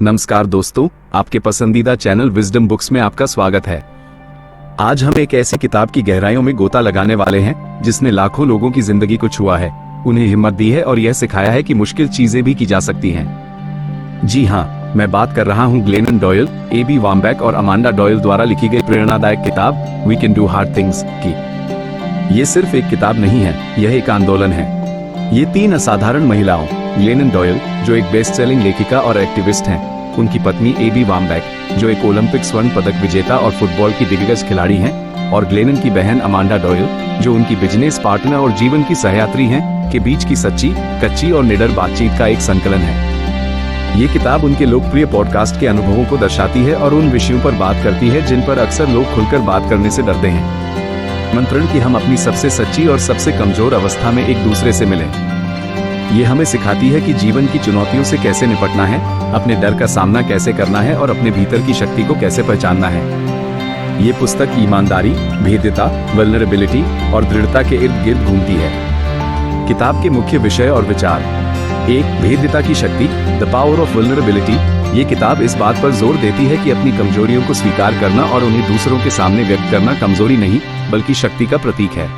नमस्कार दोस्तों, आपके पसंदीदा चैनल विजडम बुक्स में आपका स्वागत है। आज हम एक ऐसी किताब की गहराइयों में गोता लगाने वाले हैं जिसने लाखों लोगों की जिंदगी को छुआ है, उन्हें हिम्मत दी है और यह सिखाया है कि मुश्किल चीजें भी की जा सकती हैं। जी हाँ, मैं बात कर रहा हूँ ग्लेनन डॉयल, एबी वॉम्बैक और अमांडा डॉयल द्वारा लिखी गई प्रेरणादायक किताब we can do hard things की। ये सिर्फ एक किताब नहीं है, यह एक आंदोलन है। ये तीन असाधारण महिलाओं, ग्लेनन डॉयल जो एक बेस्ट सेलिंग लेखिका और एक्टिविस्ट हैं, उनकी पत्नी एबी वॉम्बैक जो एक ओलंपिक स्वर्ण पदक विजेता और फुटबॉल की दिग्गज खिलाड़ी हैं, और ग्लेनन की बहन अमांडा डॉयल जो उनकी बिजनेस पार्टनर और जीवन की सहयात्री हैं, के बीच की सच्ची, कच्ची और निडर बातचीत का एक संकलन है। ये किताब उनके लोकप्रिय पॉडकास्ट के अनुभवों को दर्शाती है और उन विषयों पर बात करती है जिन पर अक्सर लोग खुलकर बात करने से डरते हैं। मंत्रण कि हम अपनी सबसे सच्ची और सबसे कमजोर अवस्था में एक दूसरे से मिलें। ये हमें सिखाती है कि जीवन की चुनौतियों से कैसे निपटना है, अपने डर का सामना कैसे करना है और अपने भीतर की शक्ति को कैसे पहचानना है। ये पुस्तक ईमानदारी, भेद्यता, वल्नरेबिलिटी और दृढ़ता के इर्द गिर्द घूमती है। किताब के मुख्य विषय और विचार: 1. भेद्यता की शक्ति, द पावर ऑफ वल्नरेबिलिटी। ये किताब इस बात पर जोर देती है कि अपनी कमजोरियों को स्वीकार करना और उन्हें दूसरों के सामने व्यक्त करना कमजोरी नहीं बल्कि शक्ति का प्रतीक है।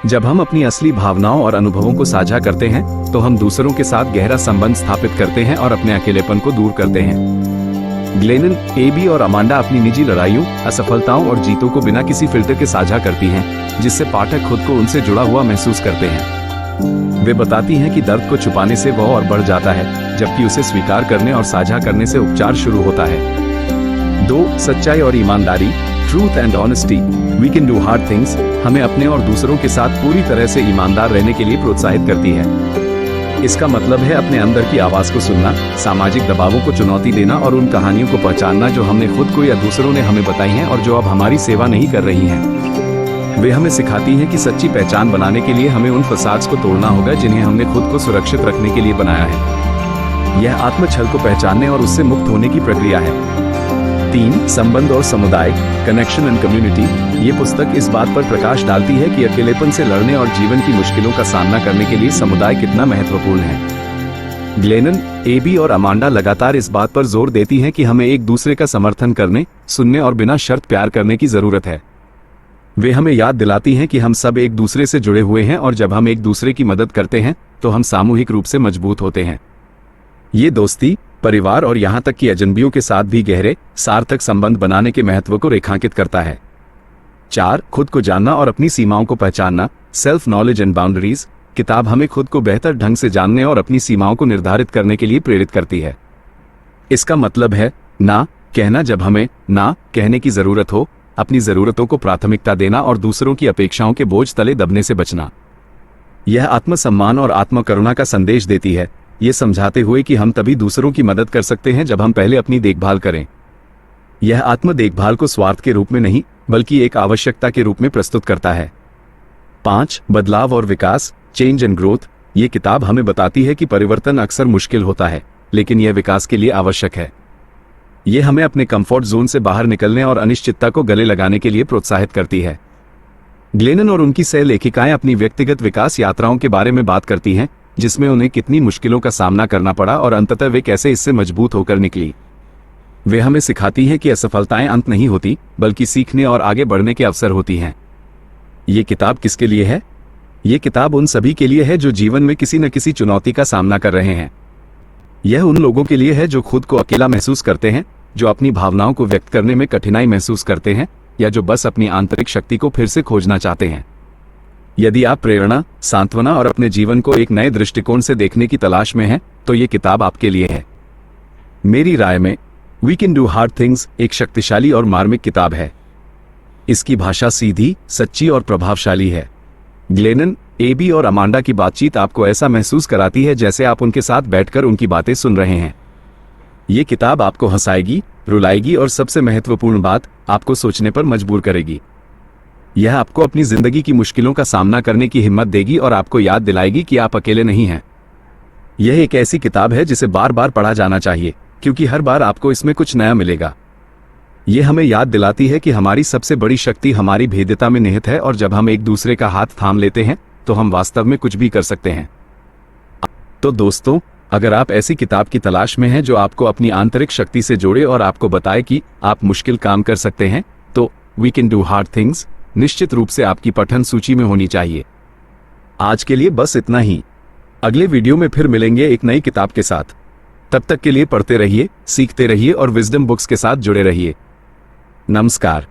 जब हम अपनी असली भावनाओं और अनुभवों को साझा करते हैं तो हम दूसरों के साथ गहरा संबंध स्थापित करते हैं और अपने अकेलेपन को दूर करते हैं। ग्लेनन, एबी और अमांडा अपनी निजी लड़ाइयों, असफलताओं और जीतों को बिना किसी फिल्टर के साझा करती हैं, जिससे पाठक खुद को उनसे जुड़ा हुआ महसूस करते हैं। वे बताती हैं कि दर्द को छुपाने से वह और बढ़ जाता है, जबकि उसे स्वीकार करने और साझा करने से उपचार शुरू होता है। 2. सच्चाई और ईमानदारी, truth and honesty. We can do hard things हमें अपने और दूसरों के साथ पूरी तरह से ईमानदार रहने के लिए प्रोत्साहित करती है। इसका मतलब है अपने अंदर की आवाज को सुनना, सामाजिक दबावों को चुनौती देना और उन कहानियों को पहचानना जो हमने खुद को या दूसरों ने हमें बताई हैं और जो अब हमारी सेवा नहीं कर रही हैं। वे हमें सिखाती हैं कि सच्ची पहचान बनाने के लिए हमें उन फसाड्स को तोड़ना होगा जिन्हें हमने खुद को सुरक्षित रखने के लिए बनाया है। यह आत्मछल को पहचानने और उससे मुक्त होने की प्रक्रिया है। 3. संबंध और समुदाय, कनेक्शन एंड कम्युनिटी। ये पुस्तक इस बात पर प्रकाश डालती है कि अकेलेपन से लड़ने और जीवन की मुश्किलों का सामना करने के लिए समुदाय कितना महत्वपूर्ण है। ग्लेनन, एबी और अमांडा लगातार इस बात पर जोर देती हैं कि हमें एक दूसरे का समर्थन करने, सुनने और बिना शर्त प्यार करने की जरूरत है। वे हमें याद दिलाती हैं कि हम सब एक दूसरे से जुड़े हुए हैं और जब हम एक दूसरे की मदद करते हैं तो हम सामूहिक रूप से मजबूत होते हैं। ये दोस्ती, परिवार और यहाँ तक कि अजनबियों के साथ भी गहरे, सार्थक संबंध बनाने के महत्व को रेखांकित करता है। 4. खुद को जानना और अपनी सीमाओं को पहचानना, सेल्फ नॉलेज एंड बाउंड्रीज। किताब हमें खुद को बेहतर ढंग से जानने और अपनी सीमाओं को निर्धारित करने के लिए प्रेरित करती है। इसका मतलब है ना कहना जब हमें ना कहने की जरूरत हो, अपनी जरूरतों को प्राथमिकता देना और दूसरों की अपेक्षाओं के बोझ तले दबने से बचना। यह आत्मसम्मान और आत्मकरुणा का संदेश देती है, ये समझाते हुए कि हम तभी दूसरों की मदद कर सकते हैं जब हम पहले अपनी देखभाल करें। यह आत्म देखभाल को स्वार्थ के रूप में नहीं बल्कि एक आवश्यकता के रूप में प्रस्तुत करता है। 5. बदलाव और विकास, चेंज एंड ग्रोथ। ये किताब हमें बताती है कि परिवर्तन अक्सर मुश्किल होता है, लेकिन यह विकास के लिए आवश्यक है। यह हमें अपने कंफर्ट जोन से बाहर निकलने और अनिश्चितता को गले लगाने के लिए प्रोत्साहित करती है। ग्लेनन और उनकी सह लेखिकाएं अपनी व्यक्तिगत विकास यात्राओं के बारे में बात करती हैं, जिसमें उन्हें कितनी मुश्किलों का सामना करना पड़ा और अंततः वे कैसे इससे मजबूत होकर निकली। वे हमें सिखाती हैं कि असफलताएं अंत नहीं होती बल्कि सीखने और आगे बढ़ने के अवसर होती हैं। ये किताब किसके लिए है? ये किताब उन सभी के लिए है जो जीवन में किसी न किसी चुनौती का सामना कर रहे हैं। यह उन लोगों के लिए है जो खुद को अकेला महसूस करते हैं, जो अपनी भावनाओं को व्यक्त करने में कठिनाई महसूस करते हैं या जो बस अपनी आंतरिक शक्ति को फिर से खोजना चाहते हैं। यदि आप प्रेरणा, सांत्वना और अपने जीवन को एक नए दृष्टिकोण से देखने की तलाश में हैं, तो ये किताब आपके लिए है। मेरी राय में we can do hard things एक शक्तिशाली और मार्मिक किताब है। इसकी भाषा सीधी, सच्ची और प्रभावशाली है। ग्लेनन, एबी और अमांडा की बातचीत आपको ऐसा महसूस कराती है जैसे आप उनके साथ बैठकर उनकी बातें सुन रहे हैं। ये किताब आपको हंसाएगी, रुलाएगी और सबसे महत्वपूर्ण बात, आपको सोचने पर मजबूर करेगी। यह आपको अपनी जिंदगी की मुश्किलों का सामना करने की हिम्मत देगी और आपको याद दिलाएगी कि आप अकेले नहीं हैं। यह एक ऐसी किताब है जिसे बार बार पढ़ा जाना चाहिए, क्योंकि हर बार आपको इसमें कुछ नया मिलेगा। यह हमें याद दिलाती है कि हमारी सबसे बड़ी शक्ति हमारी भेद्यता में निहित है और जब हम एक दूसरे का हाथ थाम लेते हैं तो हम वास्तव में कुछ भी कर सकते हैं। तो दोस्तों, अगर आप ऐसी किताब की तलाश में हैं जो आपको अपनी आंतरिक शक्ति से जोड़े और आपको बताए कि आप मुश्किल काम कर सकते हैं, तो we can do hard things निश्चित रूप से आपकी पठन सूची में होनी चाहिए। आज के लिए बस इतना ही। अगले वीडियो में फिर मिलेंगे एक नई किताब के साथ। तब तक के लिए पढ़ते रहिए, सीखते रहिए और विजडम बुक्स के साथ जुड़े रहिए। नमस्कार।